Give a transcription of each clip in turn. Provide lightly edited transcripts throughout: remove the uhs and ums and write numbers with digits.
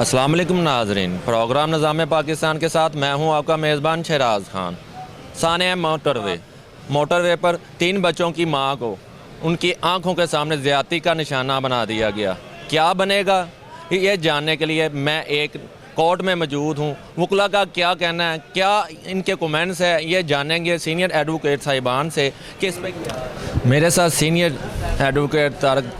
अस्सलाम वालेकुम नाजरीन, प्रोग्राम निज़ाम पाकिस्तान के साथ मैं हूं आपका मेज़बान शहराज खान। सानिया मोटरवे पर 3 बच्चों की मां को उनकी आंखों के सामने ज़्यादती का निशाना बना दिया गया। क्या बनेगा ये जानने के लिए मैं एक कोर्ट में मौजूद हूँ। वकला का क्या कहना है, क्या इनके कमेंट्स है, ये जानेंगे सीनियर एडवोकेट साहिबान से कि इस पर। मेरे साथ सीनियर एडवोकेट तारक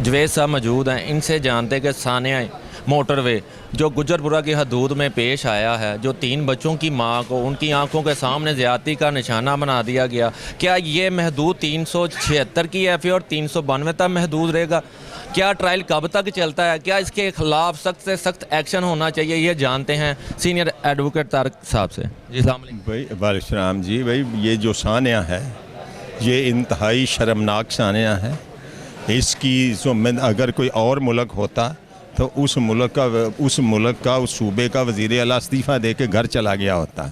जवेद साहब मौजूद हैं। इनसे जानते कि सानिया मोटरवे जो गुजरपुरा की हदूद में पेश आया है, जो 3 बच्चों की मां को उनकी आंखों के सामने ज़्यादती का निशाना बना दिया गया, क्या ये महदूद 376 की एफ और 392 तक महदूद रहेगा? क्या ट्रायल कब तक चलता है? क्या इसके खिलाफ सख्त से सख्त एक्शन होना चाहिए? ये जानते हैं सीनियर एडवोकेट तारक साहब से। जी अस्सलाम वालेकुम। भाई वालेकुम जी। भाई ये जो सानिया है ये इंतहाई शर्मनाक सानिया है। इसकी अगर कोई और मुल्क होता तो उस मुल्क का उस सूबे का वज़ीर आला इस्तीफ़ा दे के घर चला गया होता।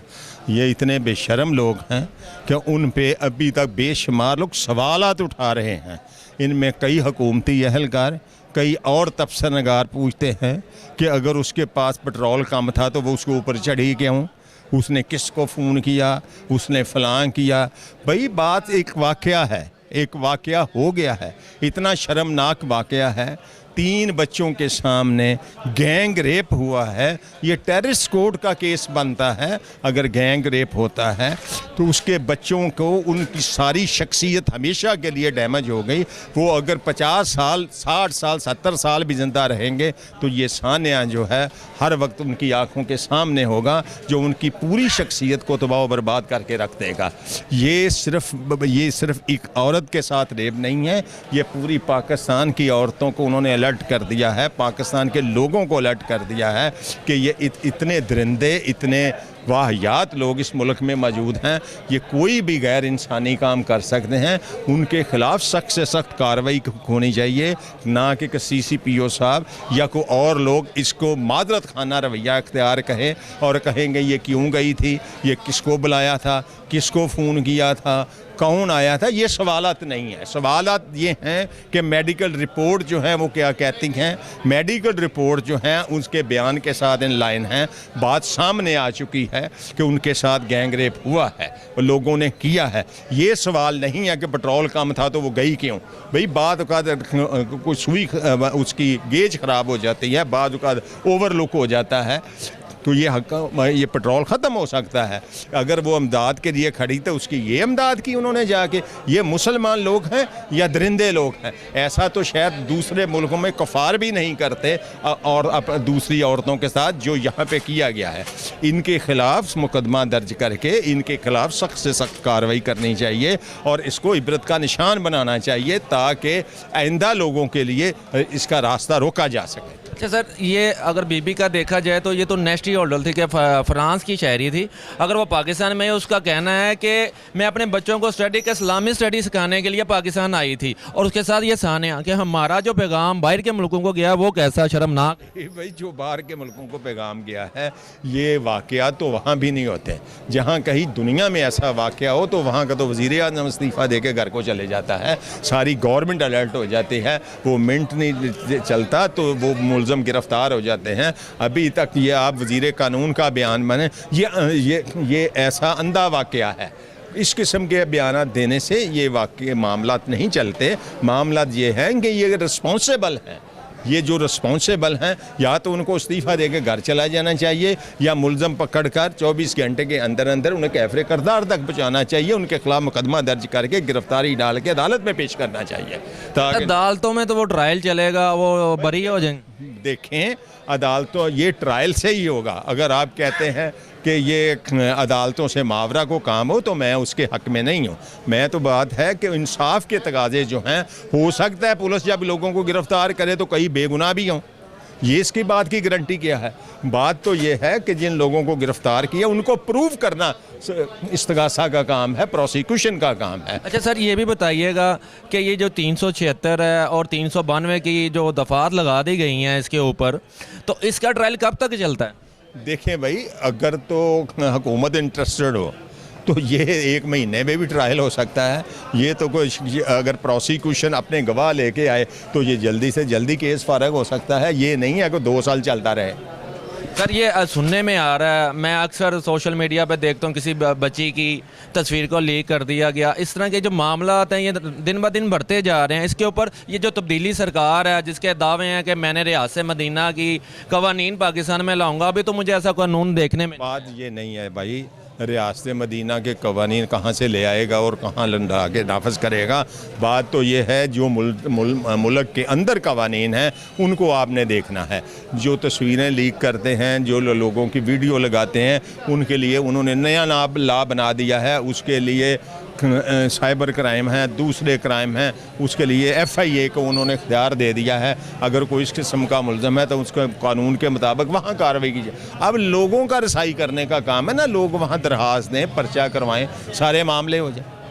ये इतने बेशर्म लोग हैं कि उन पे अभी तक बेशुमार लोग सवालात उठा रहे हैं। इनमें कई हुकूमती अहलकार, कई और तबसरनगार पूछते हैं कि अगर उसके पास पेट्रोल कम था तो वो उसके ऊपर चढ़ी क्यों, उसने किसको फ़ोन किया, उसने फ़लाँ किया। भाई बात एक वाक़या है, एक वाक़या हो गया है, इतना शर्मनाक वाक़या है। 3 बच्चों के सामने गैंग रेप हुआ है। ये टेररिस्ट कोड का केस बनता है। अगर गैंग रेप होता है तो उसके बच्चों को उनकी सारी शख्सियत हमेशा के लिए डैमेज हो गई। वो अगर 50 साल, 60 साल, 70 साल भी ज़िंदा रहेंगे तो ये सानिया जो है हर वक्त उनकी आँखों के सामने होगा, जो उनकी पूरी शख्सियत को तबाह बर्बाद करके रख देगा। ये सिर्फ एक औरत के साथ रेप नहीं है, ये पूरी पाकिस्तान की औरतों को उन्होंने अलर्ट कर दिया है, पाकिस्तान के लोगों को अलर्ट कर दिया है कि ये इतने दरिंदे, इतने वाहियात लोग इस मुल्क में मौजूद हैं। ये कोई भी गैर इंसानी काम कर सकते हैं। उनके ख़िलाफ़ सख्त से सख्त कार्रवाई होनी चाहिए, ना कि CCPO साहब या कोई और लोग इसको मादरत खाना रवैया इख्तियार कहें और कहेंगे ये क्यों गई थी, ये किसको बुलाया था, किसको फ़ोन किया था, कौन आया था। ये सवालात नहीं है। सवालात ये हैं कि मेडिकल रिपोर्ट जो है वो क्या कहती हैं। मेडिकल रिपोर्ट जो है उसके बयान के साथ इन लाइन हैं। बात सामने आ चुकी है कि उनके साथ गैंग रेप हुआ है, लोगों ने किया है। ये सवाल नहीं है कि पेट्रोल कम था तो वो गई क्यों। भाई बाद कुछ सुई उसकी गेज ख़राब हो जाती है, बाद ओवरलुक हो जाता है तो ये पेट्रोल ख़त्म हो सकता है। अगर वो अमदाद के लिए खड़ी तो उसकी ये अमदाद की उन्होंने जाके। ये मुसलमान लोग हैं या दरिंदे लोग हैं? ऐसा तो शायद दूसरे मुल्कों में कफ़ार भी नहीं करते और दूसरी औरतों के साथ जो यहाँ पे किया गया है। इनके ख़िलाफ़ मुकदमा दर्ज करके इनके ख़िलाफ़ सख्त से सख्त कार्रवाई करनी चाहिए और इसको इबरत का निशान बनाना चाहिए ताकि आइंदा लोगों के लिए इसका रास्ता रोका जा सके। अच्छा सर, ये अगर बीबी का देखा जाए तो ये तो नेशनल होल्डर थी कि फ्रांस की शहरी थी। अगर वो पाकिस्तान में है, उसका कहना है कि मैं अपने बच्चों को इस्लामी स्टडी सिखाने के लिए पाकिस्तान आई थी। और उसके साथ ये सानिया कि हमारा जो पैगाम बाहर के मुल्कों को गया वो कैसा शर्मनाक। भाई जो बाहर के मुल्कों को पैगाम गया है, ये वाक़या तो वहाँ भी नहीं होते। जहाँ कहीं दुनिया में ऐसा वाक़या हो तो वहाँ का तो वज़ीर आज़म इस्तीफ़ा दे के घर को चले जाता है, सारी गवर्नमेंट अलर्ट हो जाती है, वो मिनट नहीं चलता तो वो मुलज़म गिरफ्तार हो जाते हैं। अभी तक ये आप वज़ीर कानून का बयान बने, ये ऐसा अंधा वाक़या है। इस किस्म के बयान देने से ये वाक़ई मामलात नहीं चलते। मामलात ये हैं कि ये रिस्पॉन्सिबल हैं। ये जो रिस्पॉन्सिबल हैं या तो उनको इस्तीफ़ा दे के घर चला जाना चाहिए या मुलज़म पकड़ कर 24 घंटे के अंदर अंदर उन्हें कैफ़रे करदार तक पहुँचाना चाहिए। उनके खिलाफ मुकदमा दर्ज करके गिरफ्तारी डाल के अदालत में पेश करना चाहिए ताकि अदालतों में तो वो ट्रायल चलेगा, वो बरी हो जाएंगे। देखें, अदालतों ये ट्रायल से ही होगा। अगर आप कहते हैं कि ये अदालतों से मावरा को काम हो तो मैं उसके हक़ में नहीं हूँ। मैं तो बात है कि इंसाफ के तकाज़े जो हैं, हो सकता है पुलिस जब लोगों को गिरफ़्तार करे तो कई बेगुनाह भी हों। ये इसकी बात की गारंटी क्या है? बात तो ये है कि जिन लोगों को गिरफ़्तार किया उनको प्रूव करना इस्तिगासा का काम है, प्रोसिक्यूशन का काम है। अच्छा सर, ये भी बताइएगा कि ये जो 376 है और 392 की जो दफ़ात लगा दी गई हैं इसके ऊपर, तो इसका ट्रायल कब तक चलता है? देखें भाई, अगर तो हुकूमत इंटरेस्टेड हो तो ये 1 महीने में भी ट्रायल हो सकता है। ये तो कोई अगर प्रोसिक्यूशन अपने गवाह लेके आए तो ये जल्दी से जल्दी केस फारग हो सकता है। ये नहीं है कि 2 साल चलता रहे। सर ये सुनने में आ रहा है, मैं अक्सर सोशल मीडिया पे देखता हूँ किसी बच्ची की तस्वीर को लीक कर दिया गया। इस तरह के जो मामला हैं ये दिन ब दिन बढ़ते जा रहे हैं। इसके ऊपर ये जो तब्दीली सरकार है जिसके दावे हैं कि मैंने रियासत मदीना की कवानीन पाकिस्तान में लाऊंगा, अभी तो मुझे ऐसा कानून देखने में बात ये नहीं है भाई, रियासत मदीना के कवानीन कहाँ से ले आएगा और कहाँ लंडा के नाफज करेगा। बात तो ये है जो मुल्क के अंदर कवानीन हैं उनको आपने देखना है। जो तस्वीरें लीक करते हैं, जो लोगों की वीडियो लगाते हैं, उनके लिए उन्होंने नया ला बना दिया है। उसके लिए साइबर क्राइम है, दूसरे क्राइम हैं, उसके लिए FIA को उन्होंने इख्तियार दे दिया है। अगर कोई इस किस्म का मुलज़म है तो उसको कानून के मुताबिक वहाँ कार्रवाई की जाए। अब लोगों का रसाई करने का काम है ना, लोग वहाँ दरख्वास्त दें, पर्चा करवाएं, सारे मामले हो जाए।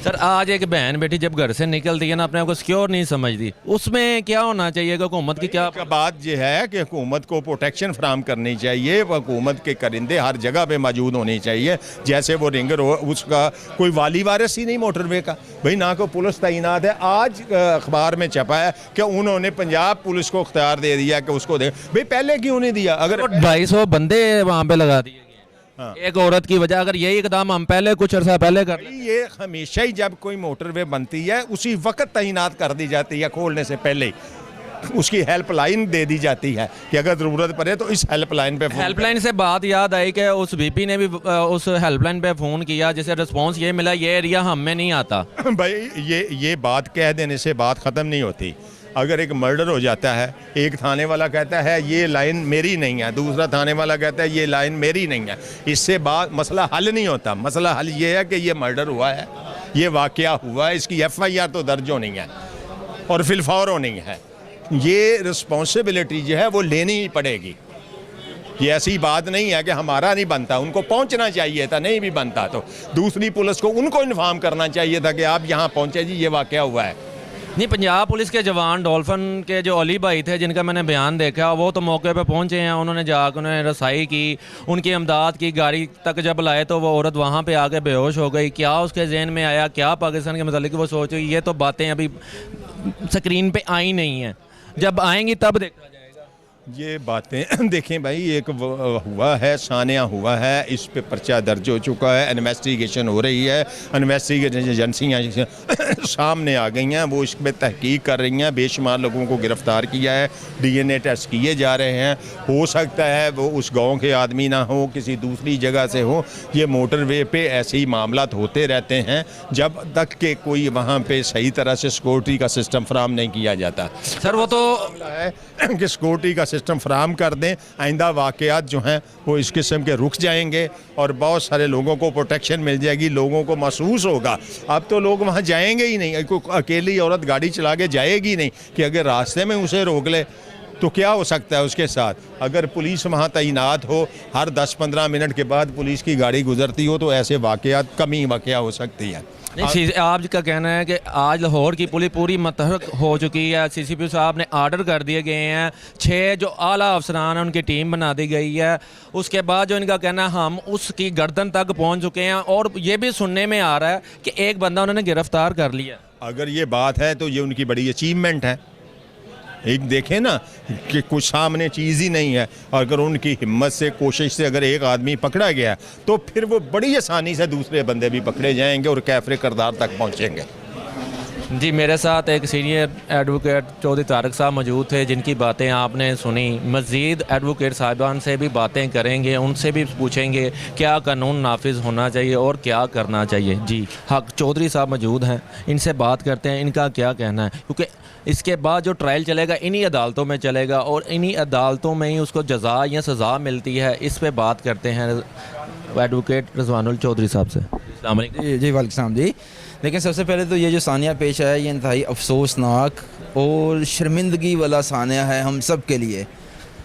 सर आज एक बहन बेटी जब घर से निकलती है ना, अपने आप को सिक्योर नहीं समझती, उसमें क्या होना चाहिए कि हुकूमत की क्या बात यह है कि हुकूमत को प्रोटेक्शन फराम करनी चाहिए। हुकूमत के करिंदे हर जगह पे मौजूद होने चाहिए। जैसे वो रिंगर हो, उसका कोई वाली वारिस ही नहीं मोटरवे का, भाई ना को पुलिस तैनात है। आज अखबार में छपा है कि उन्होंने पंजाब पुलिस को इख्तियार दे दिया कि उसको दे। भाई पहले क्यों नहीं दिया? अगर 250 बंदे वहाँ पे लगा दिए एक औरत की वजह, अगर यही इकदाम हम पहले कुछ अर्सा पहले कर ये हमेशा ही जब कोई मोटरवे बनती है उसी वक्त तैनात कर दी जाती है, खोलने से पहले ही उसकी हेल्पलाइन दे दी जाती है कि अगर ज़रूरत पड़े तो इस हेल्पलाइन पे। हेल्पलाइन से बात याद आई कि उस VP ने भी उस हेल्पलाइन पे फ़ोन किया, जिसे रिस्पांस ये मिला ये एरिया हम में नहीं आता। भाई ये बात कह देने से बात ख़त्म नहीं होती। अगर एक मर्डर हो जाता है, एक थाने वाला कहता है ये लाइन मेरी नहीं है, दूसरा थाने वाला कहता है ये लाइन मेरी नहीं है, इससे बात मसला हल नहीं होता। मसला हल ये है कि ये मर्डर हुआ है, ये वाक़या हुआ है, इसकी FIR तो दर्ज होनी है और फिलफौर होनी है। ये रिस्पॉन्सिबिलिटी जो है वो लेनी ही पड़ेगी। ये ऐसी बात नहीं है कि हमारा नहीं बनता, उनको पहुंचना चाहिए था, नहीं भी बनता तो दूसरी पुलिस को उनको इन्फॉर्म करना चाहिए था कि आप यहाँ पहुँचे जी, ये वाक़या हुआ है। नहीं, पंजाब पुलिस के जवान डॉल्फिन के जो अली भाई थे जिनका मैंने बयान देखा, वो तो मौके पे पहुंचे हैं। उन्होंने जाकर उन्होंने रसाई की, उनकी इमदाद की। गाड़ी तक जब लाए तो वो औरत वहाँ पे आके बेहोश हो गई। क्या उसके जहन में आया, क्या पाकिस्तान के मतलब वो सोच रही, ये तो बातें अभी स्क्रीन पे आई नहीं हैं, जब आएंगी तब देखा जाएगा। ये बातें देखें भाई, एक हुआ है, सानिया हुआ है, इस पे पर्चा दर्ज हो चुका है, इन्वेस्टिगेशन हो रही है, इन्वेस्टिगेशन एजेंसियाँ सामने आ गई हैं, वो इस पर तहकीक कर रही हैं। बेशुमार लोगों को गिरफ़्तार किया है, DNA टेस्ट किए जा रहे हैं। हो सकता है वो उस गाँव के आदमी ना हो, किसी दूसरी जगह से हो। ये मोटरवे पे ऐसे ही मामला होते रहते हैं जब तक कि कोई वहाँ पे सही तरह से सिक्योरिटी का सिस्टम फराम नहीं किया जाता। सर वो तो है कि सिक्योरिटी का सिस्टम फराम कर दें, आइंदा वाक़यात जो हैं वो इस किस्म के रुक जाएंगे और बहुत सारे लोगों को प्रोटेक्शन मिल जाएगी। लोगों को महसूस होगा, अब तो लोग वहाँ जाएंगे ही नहीं। कोई अकेली औरत गाड़ी चला के जाएगी नहीं कि अगर रास्ते में उसे रोक ले तो क्या हो सकता है उसके साथ। अगर पुलिस वहाँ तैनात हो, हर 10-15 मिनट के बाद पुलिस की गाड़ी गुजरती हो, तो ऐसे वाक़यात कमी वाक़या हो सकती है। नहीं, आपका कहना है कि आज लाहौर की पुलिस पूरी मतहरक हो चुकी है। CCP साहब ने आर्डर कर दिए गए हैं, 6 जो आला अफसरान हैं उनकी टीम बना दी गई है। उसके बाद जो इनका कहना है हम उसकी गर्दन तक पहुंच चुके हैं, और ये भी सुनने में आ रहा है कि एक बंदा उन्होंने गिरफ्तार कर लिया। अगर ये बात है तो ये उनकी बड़ी अचीवमेंट है। एक देखें ना कि कुछ सामने चीज़ ही नहीं है, अगर उनकी हिम्मत से, कोशिश से अगर एक आदमी पकड़ा गया तो फिर वो बड़ी आसानी से दूसरे बंदे भी पकड़े जाएंगे और कैफरे किरदार तक पहुंचेंगे। जी, मेरे साथ एक सीनियर एडवोकेट चौधरी तारक साहब मौजूद थे, जिनकी बातें आपने सुनी। मज़ीद एडवोकेट साहिबान से भी बातें करेंगे, उनसे भी पूछेंगे क्या कानून नाफिज होना चाहिए और क्या करना चाहिए। जी हक चौधरी साहब मौजूद हैं, इनसे बात करते हैं इनका क्या कहना है, क्योंकि इसके बाद जो ट्रायल चलेगा इन्हीं अदालतों में चलेगा और इन्हीं अदालतों में ही उसको जज़ा या सज़ा मिलती है। इस पर बात करते हैं एडवोकेट रिजवानुल चौधरी साहब से। अस्सलाम वालेकुम। जी वालेकुम सलाम जी। लेकिन सबसे पहले तो ये जो सानिया पेश आया, ये इंतहाई अफसोसनाक और शर्मिंदगी वाला सानिया है हम सब के लिए,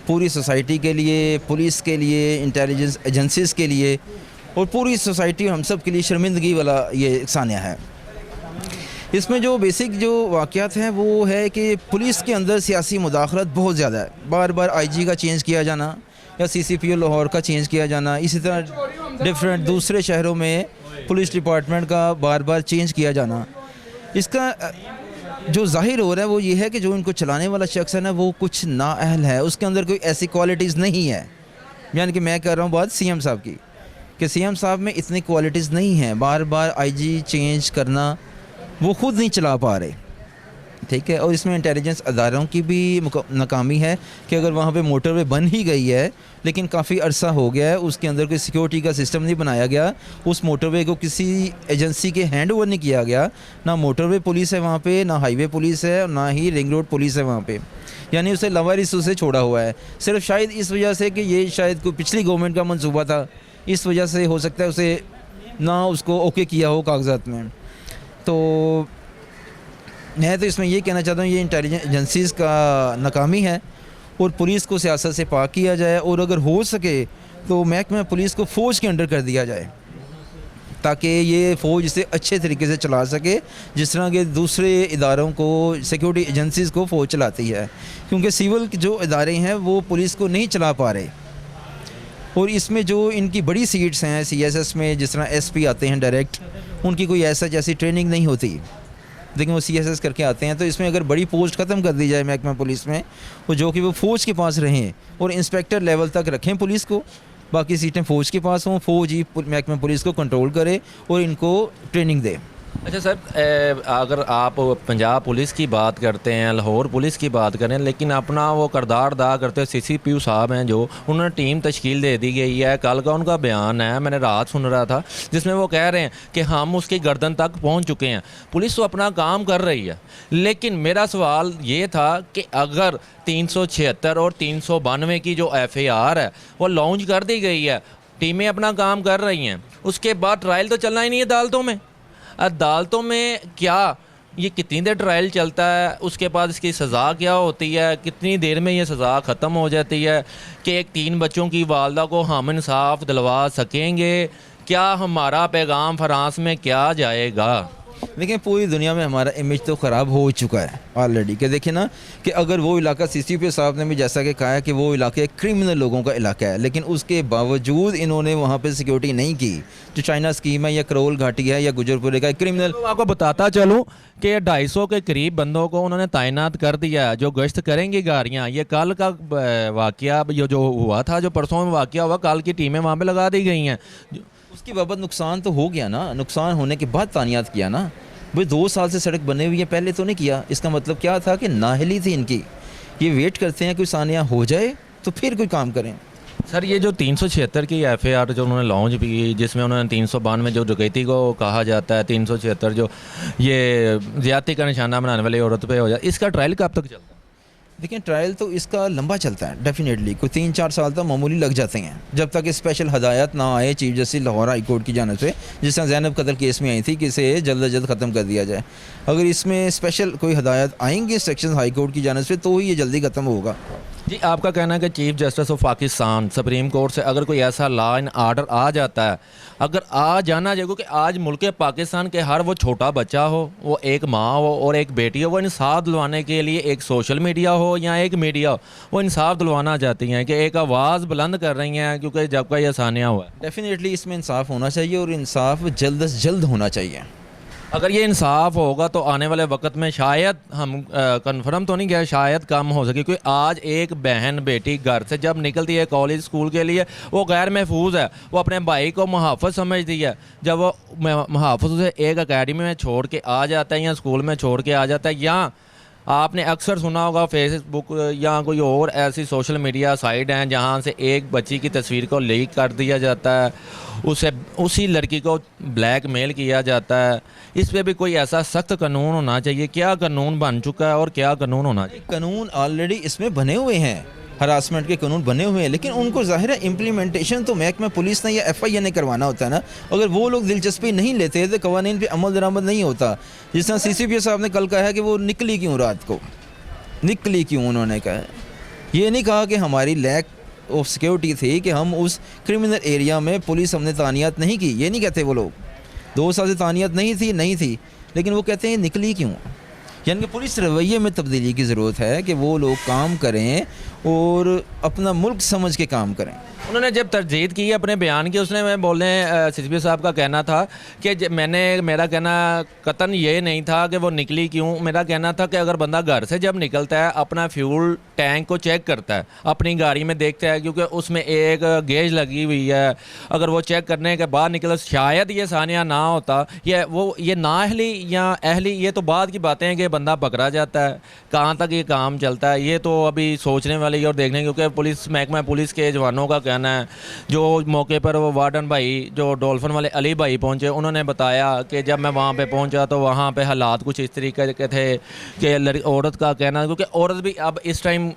पूरी सोसाइटी के लिए, पुलिस के लिए, इंटेलिजेंस एजेंसीज़ के लिए और पूरी सोसाइटी और हम सब के लिए शर्मिंदगी वाला ये सानिया है। इसमें जो बेसिक जो वाक़यात हैं वो है कि पुलिस के अंदर सियासी मुदाखलत बहुत ज़्यादा है। बार बार IG का चेंज किया जाना या CCPO लाहौर का चेंज किया जाना, इसी तरह डिफरेंट दूसरे शहरों में पुलिस डिपार्टमेंट का बार बार चेंज किया जाना, इसका जो जाहिर हो रहा है वो ये है कि जो इनको चलाने वाला शख्स है ना वो कुछ नाअहल है, उसके अंदर कोई ऐसी क्वालिटीज़ नहीं है। यानी कि मैं कर रहा हूँ बात सीएम साहब की कि सीएम साहब में इतनी क्वालिटीज़ नहीं हैं, बार बार आईजी चेंज करना वो खुद नहीं चला पा रहे, ठीक है। और इसमें इंटेलिजेंस अदारों की भी नाकामी है कि अगर वहाँ पे मोटरवे बन ही गई है लेकिन काफ़ी अरसा हो गया है, उसके अंदर कोई सिक्योरिटी का सिस्टम नहीं बनाया गया, उस मोटरवे को किसी एजेंसी के हैंड ओवर नहीं किया गया, ना मोटरवे पुलिस है वहाँ पे, ना हाईवे पुलिस है, और ना ही रिंग रोड पुलिस है वहाँ पे, यानी उसे लवारिस उसे छोड़ा हुआ है। सिर्फ शायद इस वजह से कि ये शायद कोई पिछली गवर्नमेंट का मंसूबा था, इस वजह से हो सकता है उसे ना उसको ओके किया हो कागजात में। तो मैं तो इसमें ये कहना चाहता हूँ ये इंटेलिजेंस एजेंसीज़ का नाकामी है और पुलिस को सियासत से पाक किया जाए, और अगर हो सके तो महकमा पुलिस को फ़ौज के अंडर कर दिया जाए ताकि ये फ़ौज इसे अच्छे तरीके से चला सके जिस तरह के दूसरे इदारों को, सिक्योरिटी एजेंसीज़ को फ़ौज चलाती है। क्योंकि सिविल जो इदारे हैं वो पुलिस को नहीं चला पा रहे, और इसमें जो इनकी बड़ी सीट्स हैं सीएसएस में, जिस तरह एसपी आते हैं डायरेक्ट, उनकी कोई ऐसा जैसी ट्रेनिंग नहीं होती, लेकिन वो सीएसएस करके आते हैं। तो इसमें अगर बड़ी पोस्ट ख़त्म कर दी जाए महकमा पुलिस में, वो जो कि वो फ़ौज के पास रहें और इंस्पेक्टर लेवल तक रखें पुलिस को, बाकी सीटें फ़ौज के पास हों, फ़ौज ही महकमा पुलिस को कंट्रोल करे और इनको ट्रेनिंग दे। अच्छा सर, अगर आप पंजाब पुलिस की बात करते हैं, लाहौर पुलिस की बात करें, लेकिन अपना वो किरदार अदा करते हैं सीसीपीओ साहब हैं जो, उन्होंने टीम तश्कील दे दी गई है। कल का उनका बयान है, मैंने रात सुन रहा था, जिसमें वो कह रहे हैं कि हम उसकी गर्दन तक पहुंच चुके हैं। पुलिस तो अपना काम कर रही है, लेकिन मेरा सवाल ये था कि अगर 376 और 392 की जो FAR है वो लॉन्च कर दी गई है, टीमें अपना काम कर रही हैं, उसके बाद ट्रायल तो चलना ही नहीं है अदालतों में। अदालतों में क्या ये कितनी देर ट्रायल चलता है, उसके बाद इसकी सज़ा क्या होती है, कितनी देर में ये सज़ा ख़त्म हो जाती है कि एक 3 बच्चों की वालदा को हम इंसाफ दिलवा सकेंगे? क्या हमारा पैगाम फ्रांस में क्या जाएगा? देखिए पूरी दुनिया में हमारा इमेज तो ख़राब हो चुका है ऑलरेडी, कि देखिए ना कि अगर वो इलाका सीसीपी साहब ने भी जैसा कि कहा है कि वो इलाका एक क्रिमिनल लोगों का इलाका है, लेकिन उसके बावजूद इन्होंने वहाँ पे सिक्योरिटी नहीं की। जो चाइना स्कीम है या करोल घाटी है या गुजरपुरे का क्रिमिनल, तो आपको बताता चलूँ कि 250 के करीब बंदों को उन्होंने तैनात कर दिया है जो गश्त करेंगी गाड़ियाँ। ये कल का वाक़या जो हुआ था, जो परसों में वाक़या हुआ, कल की टीमें वहाँ पर लगा दी गई हैं। उसकी बाबत नुकसान तो हो गया ना, नुकसान होने के बाद तानियात किया ना भाई। 2 साल से सड़क बने हुई है, पहले तो नहीं किया। इसका मतलब क्या था कि नाहली थी इनकी। ये वेट करते हैं कोई सानिया हो जाए तो फिर कोई काम करें। सर ये जो 376 की FAR जो उन्होंने लॉन्च की, जिसमें उन्होंने 392 जो डकैती को कहा जाता है, 376 जो ये ज़्यादती का निशाना बनाने वाली औरत पे हो जाए, इसका ट्रायल कब तक चलता है? देखिए ट्रायल तो इसका लंबा चलता है डेफिनेटली, कोई 3-4 साल तो मामूली लग जाते हैं जब तक स्पेशल हदायत ना आए chief justice Lahore high court की जानिब से, जिस तरह ज़ैनब कत्ल केस में आई थी कि इसे जल्द अज जल्द ख़त्म कर दिया जाए। अगर इसमें स्पेशल कोई हदायत आएंगे सेक्शन हाई कोर्ट की जानिब से तो ही ये जल्दी ख़त्म होगा। जी, आपका कहना है कि chief justice of Pakistan supreme court से अगर कोई ऐसा लॉ एंड आर्डर आ जाता है, अगर आ जाना चाहिए, क्योंकि आज मुल्क पाकिस्तान के हर वो छोटा बच्चा हो, वो एक माँ हो और एक बेटी हो, वो इंसाफ दिलवाने के लिए एक सोशल मीडिया हो या एक मीडिया हो, वो इंसाफ दिलवाना चाहती हैं कि एक आवाज़ बुलंद कर रही हैं, क्योंकि जब का ये सानिया हुआ है। डेफिनेटली इसमें इंसाफ होना चाहिए और इंसाफ जल्द अज जल्द होना चाहिए। अगर ये इंसाफ होगा तो आने वाले वक्त में शायद हम कंफर्म तो नहीं किया, शायद कम हो सके। क्योंकि आज एक बहन बेटी घर से जब निकलती है कॉलेज स्कूल के लिए, वो गैर महफूज है, वो अपने भाई को मुहाफ़िज़ समझती है। जब वो मुहाफ़िज़ उसे एक अकेडमी में छोड़ के आ जाता है या स्कूल में छोड़ के आ जाता है, या आपने अक्सर सुना होगा फेसबुक या कोई और ऐसी सोशल मीडिया साइट हैं जहां से एक बच्ची की तस्वीर को लीक कर दिया जाता है, उसे उसी लड़की को ब्लैकमेल किया जाता है। इस पे भी कोई ऐसा सख्त कानून होना चाहिए। क्या कानून बन चुका है और क्या कानून होना चाहिए? कानून ऑलरेडी इसमें बने हुए हैं, हरासमेंट के कानून बने हुए हैं, लेकिन उनको ज़ाहिर है इम्प्लीमेंटेशन तो महकमा पुलिस ने या FIA ने करवाना होता है ना। अगर वो लोग दिलचस्पी नहीं लेते तो कवानीन पे अमल दरामद नहीं होता। जिस तरह CCP साहब ने कल कहा है कि वो निकली क्यों, रात को निकली क्यों, उन्होंने कहा ये नहीं कहा कि हमारी लैक ऑफ सिक्योरिटी थी कि हम उस क्रिमिनल एरिया में पुलिस हमने तानियात नहीं की, ये नहीं कहते वो लोग। 2 साल से तानियात नहीं थी, लेकिन वो कहते हैं निकली क्यों। यानी कि पुलिस रवैये में तब्दीली की ज़रूरत है कि वो लोग काम करें और अपना मुल्क समझ के काम करें। उन्होंने जब तरजीद की अपने बयान की, उसने मैं बोलने सिद्दीकी साहब का कहना था कि मेरा कहना कतन ये नहीं था कि वो निकली क्यों। मेरा कहना था कि अगर बंदा घर से जब निकलता है अपना फ्यूल टैंक को चेक करता है, अपनी गाड़ी में देखता है, क्योंकि उसमें एक गेज लगी हुई है, अगर वो चेक करने के बाद निकला, शायद ये सानिया ना होता, ये नाअहली या अहली, ये तो बाद की बातें हैं कि बंदा पकड़ा जाता है। कहाँ तक ये काम चलता है ये तो अभी सोचने वाली और देखने, क्योंकि पुलिस महकमा पुलिस के जवानों का कहना है, जो मौके पर वो वार्डन भाई जो डॉल्फिन वाले अली भाई पहुंचे, उन्होंने बताया कि जब मैं वहाँ पे पहुंचा तो वहाँ पे हालात कुछ इस तरीके के थे कि औरत का कहना, क्योंकि औरत भी अब इस टाइम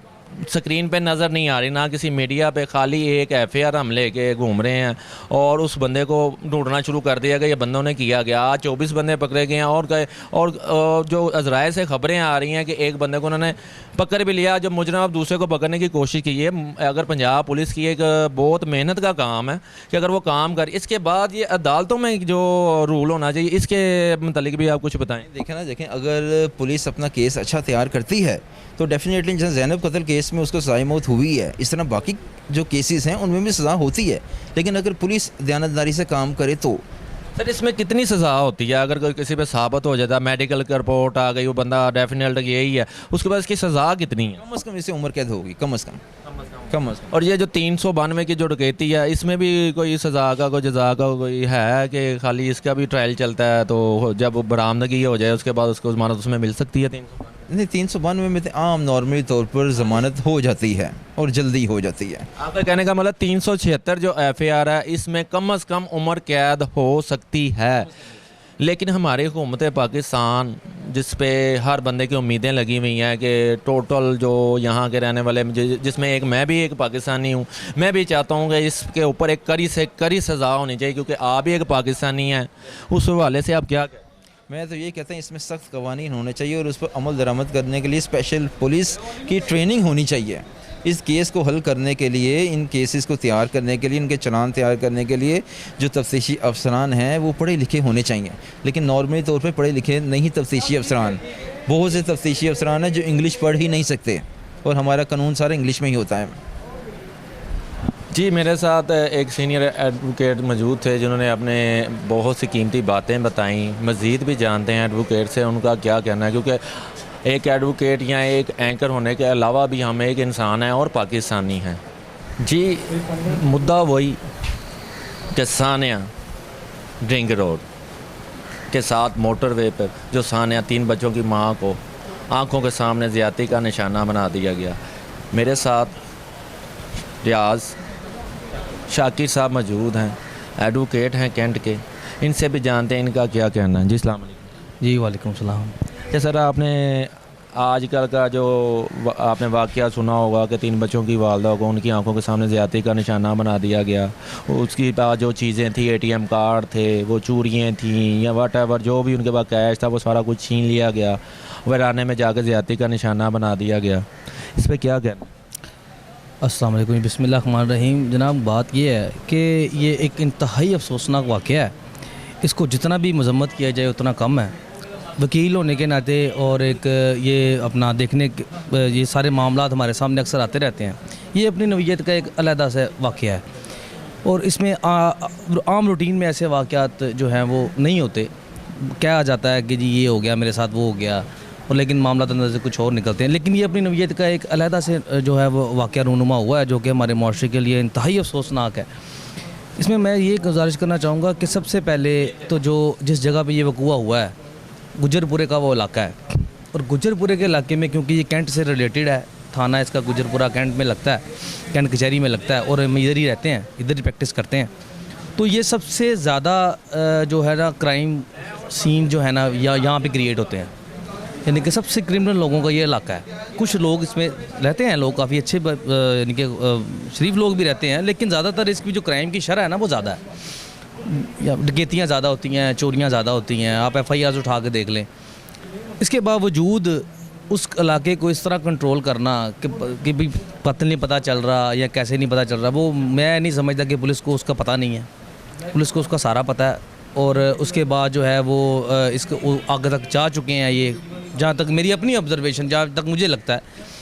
स्क्रीन पे नज़र नहीं आ रही, ना किसी मीडिया पे, खाली एक FIR हम लेके घूम रहे हैं और उस बंदे को ढूंढना शुरू कर दिया कि ये बंदों ने किया गया। आज 24 बंदे पकड़े गए हैं और जो अजराए से खबरें आ रही हैं कि एक बंदे को उन्होंने पकड़ भी लिया। जब मुजरिम अब दूसरे को पकड़ने की कोशिश की है, अगर पंजाब पुलिस की एक बहुत मेहनत का काम है कि अगर वो काम कर, इसके बाद ये अदालतों में जो रूल होना चाहिए इसके मतलब भी आप कुछ बताएँ। देखें अगर पुलिस अपना केस अच्छा तैयार करती है तो डेफिनेटली जैसे ज़ैनब कत्ल केस में उसको सज़ाए मौत हुई है, इस तरह बाकी जो केसेस हैं उनमें भी सज़ा होती है। लेकिन अगर पुलिस दयानतदारी से काम करे तो सर इसमें कितनी सज़ा होती है? अगर कोई किसी पे साबित हो जाता है, मेडिकल की रिपोर्ट आ गई, वो बंदा डेफिनेट यही है, उसके बाद इसकी सज़ा कितनी है? कम अज़ कम इसे उम्र कैद होगी, कम अज़ कम। और ये जो 392 की जो डकैती है, इसमें भी कोई सज़ा का कोई जज़ा का कोई है कि खाली इसका भी ट्रायल चलता है, तो जब बरामदगी हो जाए उसके बाद उसको ज़मानत उसमें मिल सकती है? 392 में तो आम नॉर्मली तौर पर ज़मानत हो जाती है और जल्दी हो जाती है। आपका कहने का मतलब 376 जो FIR है इसमें कम से कम उम्र कैद हो सकती है। लेकिन हमारी हुकूमत पाकिस्तान जिस पे हर बंदे की उम्मीदें लगी हुई हैं कि टोटल जो यहाँ के रहने वाले, जिसमें एक मैं भी एक पाकिस्तानी हूँ, मैं भी चाहता हूँ कि इसके ऊपर एक कड़ी से कड़ी सज़ा होनी चाहिए, क्योंकि आप भी एक पाकिस्तानी हैं। उस हवाले से आप क्या कहते हैं? मैं तो ये कहता हूँ इसमें सख्त कवानीन होने चाहिए और उस पर अमल दरामद करने के लिए स्पेशल पुलिस की ट्रेनिंग होनी चाहिए। इस केस को हल करने के लिए, इन केसेस को तैयार करने के लिए, इनके चलान तैयार करने के लिए जो तफ्तीशी अफसरान हैं वो पढ़े लिखे होने चाहिए। लेकिन नॉर्मली तौर पे पढ़े लिखे नहीं तफ्तीशी अफसरान, बहुत से तफ्तीशी अफसरान हैं जो इंग्लिश पढ़ ही नहीं सकते और हमारा कानून सारा इंग्लिश में ही होता है। जी, मेरे साथ एक सीनियर एडवोकेट मौजूद थे जिन्होंने अपने बहुत सी कीमती बातें बताईं। मज़ीद भी जानते हैं एडवोकेट से उनका क्या कहना है, क्योंकि एक एडवोकेट या एक एंकर होने के अलावा भी हम एक इंसान हैं और पाकिस्तानी हैं। जी, मुद्दा वही कि सानिया रिंग रोड के साथ मोटरवे पर जो सानिया 3 बच्चों की मां को आंखों के सामने ज़्यादती का निशाना बना दिया गया। मेरे साथ रियाज शाकिर साहब मौजूद हैं, एडवोकेट हैं कैंट के, इनसे भी जानते हैं इनका क्या कहना है। जी अस्सलाम वालेकुम। जी वालेकुम सलाम। क्या सर, आपने आजकल का जो आपने वाक़या सुना होगा कि 3 बच्चों की वालदा को उनकी आंखों के सामने ज़्यादती का निशाना बना दिया गया, उसके पास जो चीज़ें थी, ATM कार्ड थे, वो चूड़ियाँ थीं या वट जो भी उनके पास कैश था वो सारा कुछ छीन लिया गया, वैराने में जाकर ज़्यादती का निशाना बना दिया गया। इस पर क्या कहना? अस्सलाम वालेकुम, बिस्मिल्लाहिर्रहमानिर्रहीम। जनाब, बात ये है कि ये एक इंतहाई अफसोसनाक वाक़या है। इसको जितना भी मजम्मत किया जाए उतना कम है। वकील होने के नाते और एक ये अपना देखने ये सारे मामलात हमारे सामने अक्सर आते रहते हैं। ये अपनी नौइयत का एक अलहदा से वाक़या है और इसमें आम रूटीन में ऐसे वाक़यात जो हैं वो नहीं होते। क्या आ जाता है कि जी ये हो गया मेरे साथ, वो हो गया, और लेकिन मामला तो अंदर से कुछ और निकलते हैं। लेकिन ये अपनी नौइयत का एक अलहदा से जो है वो वाक़या रूनुमा हुआ है, जो कि हमारे माशरे के लिए इंतहाई अफसोसनाक है। इसमें मैं ये गुजारिश करना चाहूँगा कि सबसे पहले तो जिस जगह पे ये वक़ूआ हुआ है गुजरपुरे का वो इलाका है, और गुजरपुरे के इलाके में क्योंकि ये कैंट से रिलेटेड है, थाना इसका गुजरपुरा कैंट में लगता है, कैंट कचहरी में लगता है, और हम इधर ही रहते हैं, इधर ही प्रैक्टिस करते हैं। तो ये सबसे ज़्यादा जो है ना क्राइम सीन जो है ना यहाँ पे क्रिएट होते हैं, यानी कि सबसे क्रिमिनल लोगों का ये इलाका है। कुछ लोग इसमें रहते हैं, लोग काफ़ी अच्छे यानी कि शरीफ लोग भी रहते हैं, लेकिन ज़्यादातर इसकी जो क्राइम की शरह है ना वो ज़्यादा है। या डकैतियाँ ज़्यादा होती हैं, चोरियाँ ज़्यादा होती हैं, आप FIR उठा के देख लें। इसके बावजूद उस इलाके को इस तरह कंट्रोल करना कि भी नहीं पता चल रहा या कैसे नहीं पता चल रहा, वो मैं नहीं समझता कि पुलिस को उसका पता नहीं है। पुलिस को उसका सारा पता है, और उसके बाद जो है वो इसको आगे तक जा चुके हैं ये जहाँ तक मेरी अपनी ऑब्जर्वेशन, जहाँ तक मुझे लगता है।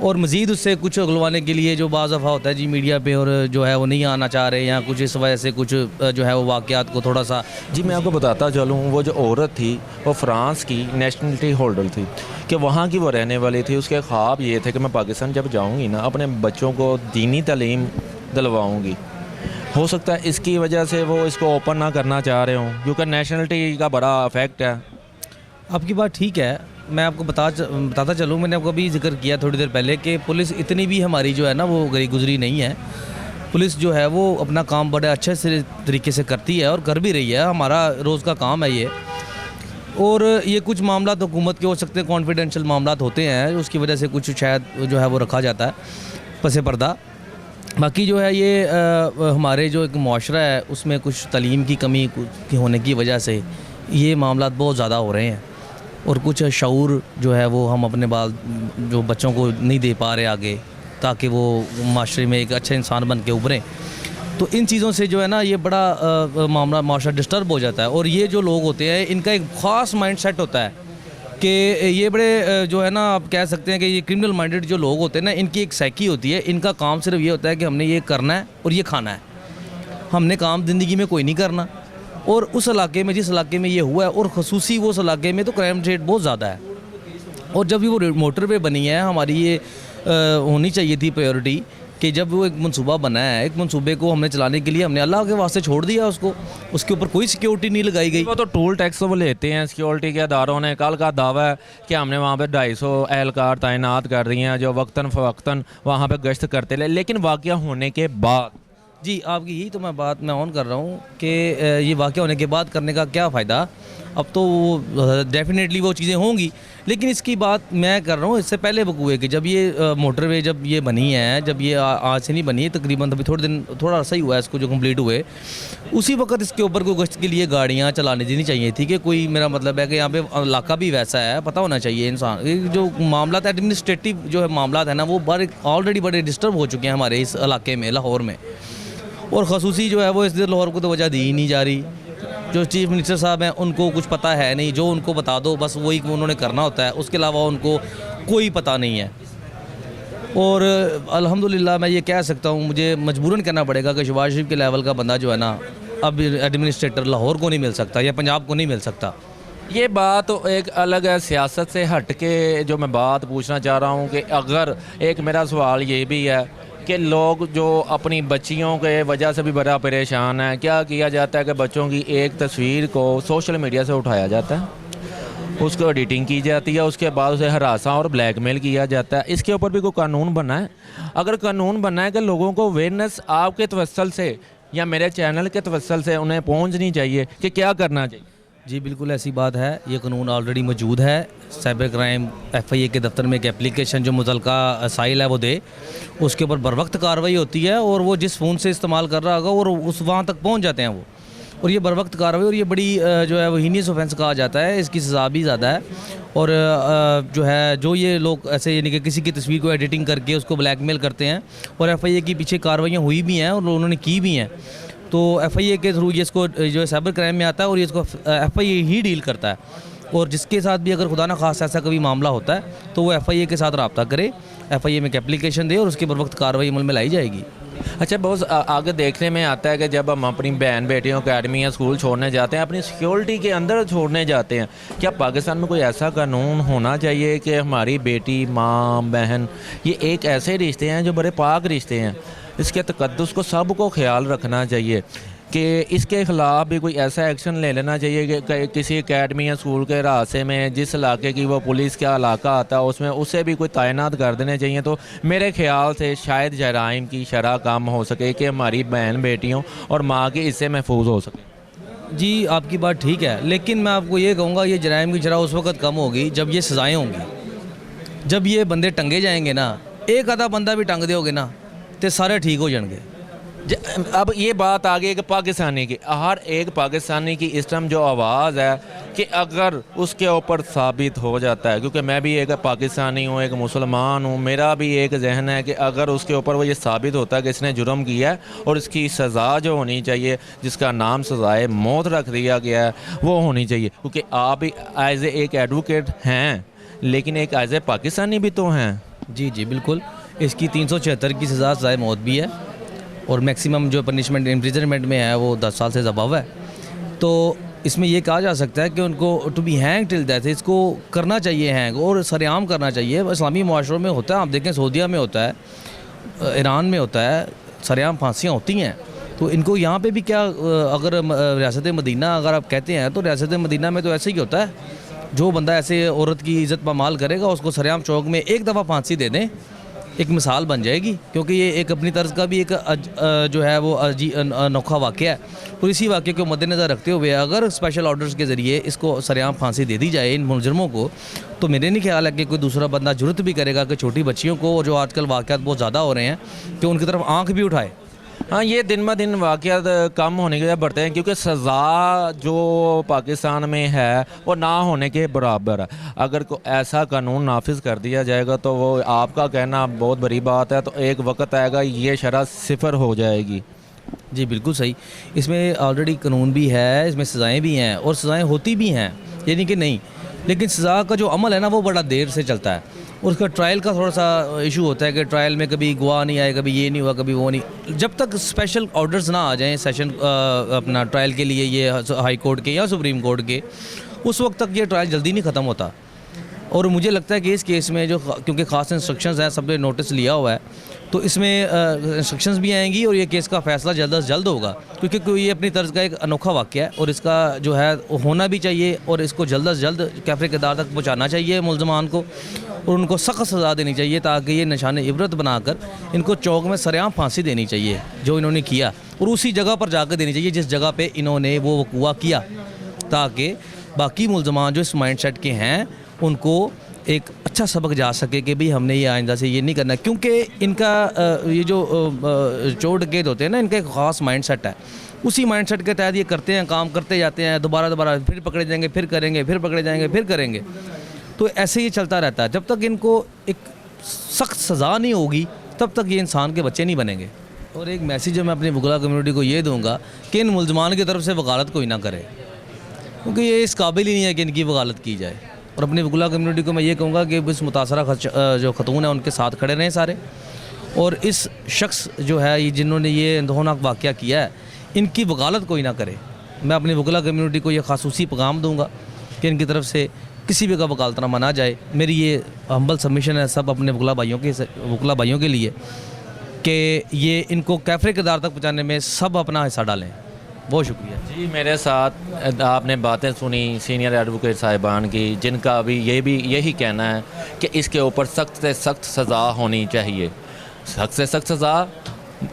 और मज़ीद उससे कुछ उगलवाने के लिए जो बाज़ दफ़ा होता है जी मीडिया पे, और जो है वो नहीं आना चाह रहे या कुछ इस वजह से कुछ जो है वो वाक़यात को थोड़ा सा। जी मैं आपको बताता चलूँ, वो जो औरत थी वो फ़्रांस की नेशनलिटी होल्डर थी, कि वहाँ की वो रहने वाली थी। उसके ख्वाब ये थे कि मैं पाकिस्तान जब जाऊँगी ना अपने बच्चों को दीनी तालीम दिलवाऊँगी। हो सकता है इसकी वजह से वो इसको ओपन ना करना चाह रहे हों, क्योंकि नेशनलिटी का बड़ा अफेक्ट है। आपकी बात ठीक है, मैं आपको बताता चलूँ, मैंने आपको अभी जिक्र किया थोड़ी देर पहले कि पुलिस इतनी भी हमारी जो है ना वो गरी गुजरी नहीं है। पुलिस जो है वो अपना काम बड़े अच्छे से तरीके से करती है और कर भी रही है, हमारा रोज़ का काम है ये। और ये कुछ मामला तो हुकूमत के हो सकते हैं, कॉन्फिडेंशियल मामला होते हैं, उसकी वजह से कुछ शायद जो है वो रखा जाता है पसे पर्दा। बाकी जो है ये हमारे जो एक मुआशरा है उसमें कुछ तालीम की कमी की होने की वजह से ये मामला बहुत ज़्यादा हो रहे हैं, और कुछ शऊर जो है वो हम अपने जो बच्चों को नहीं दे पा रहे आगे, ताकि वो माशरे में एक अच्छे इंसान बन के उभरें। तो इन चीज़ों से जो है ना ये बड़ा मामला माशरा डिस्टर्ब हो जाता है। और ये जो लोग होते हैं इनका एक ख़ास माइंड सेट होता है कि ये बड़े जो है ना आप कह सकते हैं कि ये क्रिमिनल माइंडेड जो लोग होते हैं ना, इनकी एक साइकी होती है। इनका काम सिर्फ ये होता है कि हमने ये करना है और ये खाना है, हमने काम ज़िंदगी में कोई नहीं करना। और उस इलाके में, जिस इलाके में ये हुआ है, और ख़ुसूसी वो उस इलाके में तो क्राइम रेट बहुत ज़्यादा है। और जब भी वो मोटरवे बनी है, हमारी ये होनी चाहिए थी प्रायोरिटी कि जब वो एक मंसूबा बना है, एक मंसूबे को हमने चलाने के लिए हमने अल्लाह के वास्ते छोड़ दिया उसको, उसके ऊपर कोई सिक्योरिटी नहीं लगाई गई। वो तो टोल टैक्स वो लेते हैं सिक्योरिटी के अदारों ने। कल का दावा है कि हमने वहाँ पे 250 एहलकार तैनात कर रही हैं जो वक्तन फ़वक्तन वहाँ पे गश्त करते रहे। लेकिन वाक़या होने के बाद जी आपकी यही तो बात मैं ऑन कर रहा हूँ कि ये वाक़या होने के बाद करने का क्या फ़ायदा। अब तो डेफिनेटली वो चीज़ें होंगी, लेकिन इसकी बात मैं कर रहा हूँ इससे पहले वकूए कि जब ये मोटरवे जब ये बनी है, जब ये आज से नहीं बनी है, तकरीबन अभी थोड़ा अर्सा ही हुआ है इसको जो कंप्लीट हुए, उसी वक्त इसके ऊपर कोई गश्त के लिए गाड़ियाँ चलाने देनी चाहिए थी। कि कोई, मेरा मतलब है कि यहाँ पे इलाका भी वैसा है, पता होना चाहिए इंसान। जो मामला एडमिनिस्ट्रेटिव जो है मामला है ना, वो ऑलरेडी बड़े डिस्टर्ब हो चुके हैं हमारे इस इलाके में, लाहौर में। और ख़ुसूसी जो है वो इस लाहौर को तो वजह दी ही नहीं जा रही। जो चीफ़ मिनिस्टर साहब हैं उनको कुछ पता है नहीं, जो उनको बता दो बस वही उन्होंने करना होता है, उसके अलावा उनको कोई पता नहीं है। और अल्हम्दुलिल्लाह मैं ये कह सकता हूँ, मुझे मजबूरन कहना पड़ेगा कि शहबाज शरीफ के लेवल का बंदा जो है ना, अब एडमिनिस्ट्रेटर लाहौर को नहीं मिल सकता या पंजाब को नहीं मिल सकता। ये बात तो एक अलग है, सियासत से हट के जो मैं बात पूछना चाह रहा हूँ कि अगर एक मेरा सवाल ये भी है कि लोग जो अपनी बच्चियों के वजह से भी बड़ा परेशान है, क्या किया जाता है कि बच्चों की एक तस्वीर को सोशल मीडिया से उठाया जाता है, उसको एडिटिंग की जाती है, उसके बाद उसे हरासा और ब्लैकमेल किया जाता है। इसके ऊपर भी कोई कानून बना है? अगर कानून बना है कि लोगों को अवेयरनेस आपके तवस्सल से या मेरे चैनल के तवस्सल से उन्हें पहुँचनी चाहिए कि क्या करना चाहिए। जी बिल्कुल ऐसी बात है, ये कानून ऑलरेडी मौजूद है। साइबर क्राइम FIA के दफ्तर में एक एप्लीकेशन जो मुतलका साइल है वो दे, उसके ऊपर बर वक्त कार्रवाई होती है, और वो जिस फ़ोन से इस्तेमाल कर रहा होगा और उस वहाँ तक पहुँच जाते हैं वो, और ये बर वक्त कार्रवाई। और ये बड़ी जो है वो हीनियस ऑफेंस कहा जाता है, इसकी सज़ा भी ज़्यादा है। और जो है जो ये लोग ऐसे यानी कि किसी की तस्वीर को एडिटिंग करके उसको ब्लैकमेल करते हैं, और FIA के पीछे कार्रवाइयाँ हुई भी हैं और उन्होंने की भी हैं, तो FIA के थ्रू ये इसको जो है साइबर क्राइम में आता है और ये इसको FIA ही डील करता है। और जिसके साथ भी अगर खुदा ना खास ऐसा कभी मामला होता है तो वो FIA के साथ रब्ता करे, FIA में एक एप्लीकेशन दे और उसके बर वक्त कार्रवाई अमल में लाई जाएगी। अच्छा, बहुत आगे देखने में आता है कि जब हम अपनी बहन बेटियों अकेडमी या स्कूल छोड़ने जाते हैं, अपनी सिक्योरिटी के अंदर छोड़ने जाते हैं, क्या पाकिस्तान में कोई ऐसा कानून होना चाहिए कि हमारी बेटी, माँ, बहन, ये एक ऐसे रिश्ते हैं जो बड़े पाक रिश्ते हैं, इसके तकद्दुस को सबको ख्याल रखना चाहिए कि इसके ख़िलाफ़ भी कोई ऐसा एक्शन ले लेना चाहिए कि किसी एकेडमी या स्कूल के रास्ते में जिस इलाके की वो पुलिस का इलाका आता है उसमें उसे भी कोई तैनात कर देने चाहिए। तो मेरे ख़्याल से शायद जराइम की शरह कम हो सके कि हमारी बहन बेटियों और माँ के इससे महफूज हो सके। जी आपकी बात ठीक है, लेकिन मैं आपको ये कहूँगा ये जराइम की शरह उस वक्त कम होगी जब ये सज़ाएँ होंगी। जब ये बंदे टंगे जाएंगे ना, एक आधा बंदा भी टंग दोगे ना तो सारे ठीक हो जाएंगे। अब ये बात आ गई कि पाकिस्तानी की, हर एक पाकिस्तानी की इस टाइम जो आवाज़ है कि अगर उसके ऊपर साबित हो जाता है, क्योंकि मैं भी एक पाकिस्तानी हूँ, एक मुसलमान हूँ, मेरा भी एक जहन है कि अगर उसके ऊपर वो ये साबित होता है कि इसने जुर्म किया है और इसकी सज़ा जो होनी चाहिए, जिसका नाम सज़ाए मौत रख दिया गया है, वो होनी चाहिए। क्योंकि आप भी एज एक एडवोकेट हैं, लेकिन एक एज ए पाकिस्तानी भी तो हैं। जी जी बिल्कुल, इसकी 376 की सज़ा सज़ाए मौत भी है और मैक्सिमम जो पनिशमेंट इम्प्रिजनमेंट में है वो 10 साल से ज़्यादा है। तो इसमें ये कहा जा सकता है कि उनको to be hang till death, इसको करना चाहिए हैंग और सरेआम करना चाहिए। इस्लामी माशरों में होता है, आप देखें सऊदीया में होता है, ईरान में होता है, सरेआम फांसियाँ होती हैं। तो इनको यहाँ पे भी क्या, अगर रियासत मदीना अगर आप कहते हैं तो रियासत मदीना में तो ऐसे ही होता है, जो बंदा ऐसे औरत की इज़्ज़त पामाल करेगा उसको सरेआम चौक में एक दफ़ा फांसी दे दें, एक मिसाल बन जाएगी। क्योंकि ये एक अपनी तर्ज का भी एक जो है वो अनोखा वाक़या है। और इसी वाक़े को मद्देनज़र रखते हुए अगर स्पेशल ऑर्डर्स के ज़रिए इसको सरेआम फांसी दे दी जाए इन मुलजमों को, तो मेरे नहीं ख्याल है कि कोई दूसरा बंदा जुर्रत भी करेगा कि छोटी बच्चियों को, जो आजकल वाक़यात बहुत ज़्यादा हो रहे हैं, कि उनकी तरफ आँख भी उठाए। हाँ, ये दिन ब दिन वाक़यात कम होने के बढ़ते हैं, क्योंकि सज़ा जो पाकिस्तान में है वो ना होने के बराबर है। अगर को ऐसा कानून नाफिज कर दिया जाएगा तो वो आपका कहना बहुत बड़ी बात है, तो एक वक्त आएगा ये शरह सिफर हो जाएगी। जी बिल्कुल सही, इसमें ऑलरेडी कानून भी है, इसमें सज़ाएँ भी हैं और सज़ाएँ होती भी हैं, ये नहीं कि नहीं, लेकिन सज़ा का जो अमल है ना वो बड़ा देर से चलता है। और उसका ट्रायल का थोड़ा सा इशू होता है कि ट्रायल में कभी गवाह नहीं आए, कभी ये नहीं हुआ, कभी वो नहीं। जब तक स्पेशल ऑर्डर्स ना आ जाएं सेशन अपना ट्रायल के लिए, ये हाई कोर्ट के या सुप्रीम कोर्ट के, उस वक्त तक ये ट्रायल जल्दी नहीं ख़त्म होता। और मुझे लगता है कि इस केस में जो क्योंकि ख़ास इंस्ट्रक्शंस हैं, सबने नोटिस लिया हुआ है, तो इसमें इंस्ट्रक्शंस भी आएंगी और ये केस का फ़ैसला जल्द अज जल्द होगा। क्योंकि ये अपनी तर्ज का एक अनोखा वाक़या है और इसका जो है होना भी चाहिए और इसको जल्द अज जल्द कैफ़े किरदार तक पहुँचाना चाहिए मुलजमान को और उनको सख्त सज़ा देनी चाहिए, ताकि ये निशान इबरत बनाकर इनको चौक में सरेआम फांसी देनी चाहिए जो इन्होंने किया, और उसी जगह पर जाकर देनी चाहिए जिस जगह पे इन्होंने वो वक़ूआ किया, ताकि बाकी मुलजमान जो इस माइंड सेट के हैं उनको एक अच्छा सबक जा सके कि भाई हमने ये आइंदा से ये नहीं करना। क्योंकि इनका ये जो चोर डकैत होते हैं ना, इनका एक ख़ास माइंड सेट है, उसी माइंड सेट के तहत ये करते हैं, काम करते जाते हैं, दोबारा फिर पकड़े जाएंगे, फिर करेंगे, फिर पकड़े जाएंगे, फिर करेंगे। तो ऐसे ही चलता रहता है। जब तक इनको एक सख्त सज़ा नहीं होगी तब तक ये इंसान के बच्चे नहीं बनेंगे। और एक मैसेज जो मैं अपनी वकला कम्युनिटी को ये दूंगा कि इन मुलजमान की तरफ से वकालत कोई ना करे, क्योंकि ये इस काबिल ही नहीं है कि इनकी वकालत की जाए। और अपनी वकला कम्युनिटी को मैं ये कहूँगा कि इस मुतासरा जो खतून है उनके साथ खड़े रहें सारे, और इस शख्स जो है ये जिन्होंने ये इंतहानाक वाक़या किया है इनकी वकालत कोई ना करे। मैं अपनी वकला कम्युनिटी को ये खासूसी पैगाम दूँगा कि इनकी तरफ से किसी भी का वकालतनामा ना जाए। मेरी ये हम्बल सबमिशन है सब अपने वकला भाइयों के लिए कि ये इनको कैफ़े किरदार तक पहुँचाने में सब अपना हिस्सा डालें। बहुत शुक्रिया जी। मेरे साथ आपने बातें सुनी सीनियर एडवोकेट साहिबान की, जिनका अभी यही कहना है कि इसके ऊपर सख्त से सख्त सज़ा होनी चाहिए। सख्त से सख्त सज़ा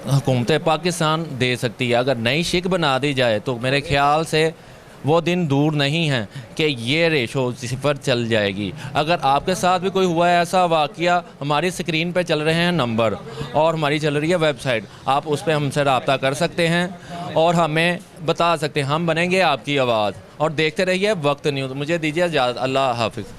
हुकूमत पाकिस्तान दे सकती है। अगर नई शिक बना दी जाए तो मेरे ख्याल से वो दिन दूर नहीं है कि ये रेशो सिफर चल जाएगी। अगर आपके साथ भी कोई हुआ है ऐसा वाक़या, हमारी स्क्रीन पे चल रहे हैं नंबर और हमारी चल रही है वेबसाइट, आप उस पर हमसे रब्ता कर सकते हैं और हमें बता सकते हैं, हम बनेंगे आपकी आवाज़। और देखते रहिए वक्त न्यूज़। मुझे दीजिए इजाज़त, अल्लाह हाफ़िज़।